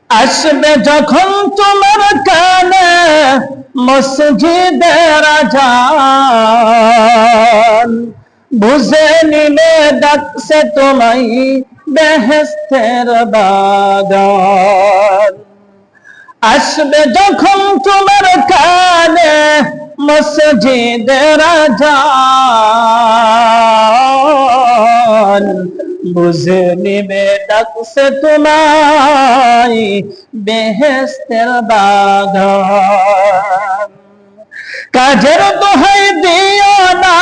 আসবে যখন তোমার কানে মসজিদের আযান, বুঝে নিলে ডাকছে তোমায় বেহেশতের বাগান। আসবে যখন তোমার কানে মসজিদের আযান, বুঝে নিবে ডাকছে তোমায় বেহেশতের বাগান। কাজের দোহাই দিও না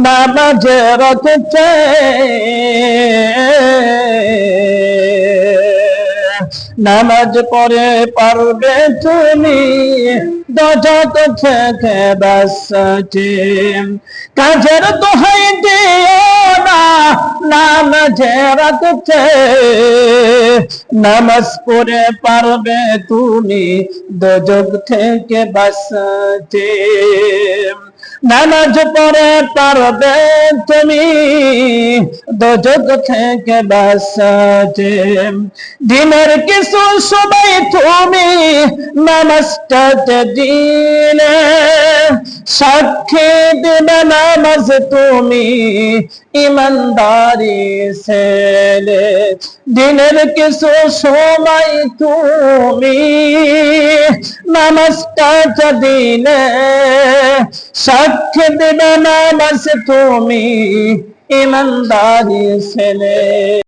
নামাজের রতে, নামাজ পড়ে পারবে তুমি দোজখ থেকে বাঁচতে। কাজের দোহাই দিও না নামাজের রতে, নামাজ পড়ে পারবে তুমি দোজখ থেকে বাঁচতে। নামাজ পড়ে পারবে তুমি দোজখ থেকে বাঁচতে। দিনের কিছু সময় তুমি নামাজটাতে দিলে, সাক্ষী দিবে নামাজ তুমি ইমানদারি ছেলে। দিনের কিছু সময় তুমি নামাজটা দিলে, সাক্ষী দিবে নামাজ তুমি ইমানদারি ছেলে।